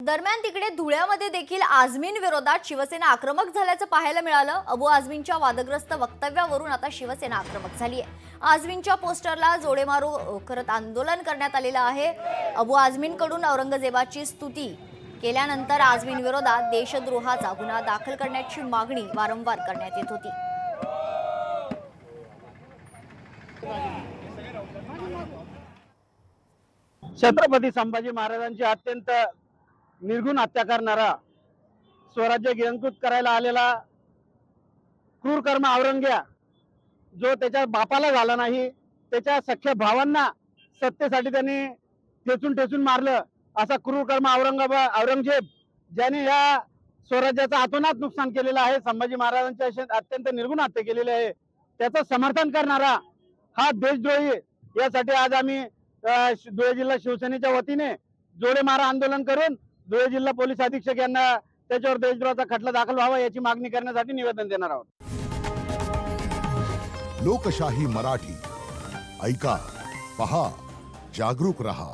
दरम्यान तिकडे धुळ्यामध्ये देखील आझमीन विरोधात शिवसेना आक्रमक झाल्याचं पाहायला मिळालं। अबू आझमींच्या वादग्रस्त वक्तव्यावरून आता शिवसेना आक्रमक झाली आहे। आझमींच्या पोस्टरला जोडेमारो करत आंदोलन करण्यात आलेलं आहे। अबू आझमींकडून औरंगजेबाची स्तुती केल्यानंतर आझमीन विरोधात देशद्रोहाचा गुन्हा दाखल करण्याची मागणी वारंवार करण्यात येत होती। छत्रपती संभाजी महाराजांची अत्यंत निर्गुण हत्या करणारा, स्वराज्य गिळंकृत करायला आलेला क्रूर कर्म औरंग्या, जो त्याच्या बापाला झाला नाही, त्याच्या सख्या भावांना सत्तेसाठी त्यांनी ठेचून ठेचून मारलं, असा क्रूर कर्म औरंगजेब ज्याने या स्वराज्याचं अतोनात नुकसान केलेलं आहे, संभाजी महाराजांच्या अत्यंत निर्गुण हत्या केलेली आहे, त्याचं समर्थन करणारा हा देशद्रोही। यासाठी आज आम्ही धुळे जिल्हा शिवसेनेच्या वतीने जोडेमारा आंदोलन करून धुळे जिल्हा पोलीस अधीक्षक यांना त्याच्यावर देशद्रोहाचा खटला दाखल व्हावा याची मागणी करण्यासाठी निवेदन देणार आहोत। लोकशाही मराठी ऐका, पहा, जागरूक रहा।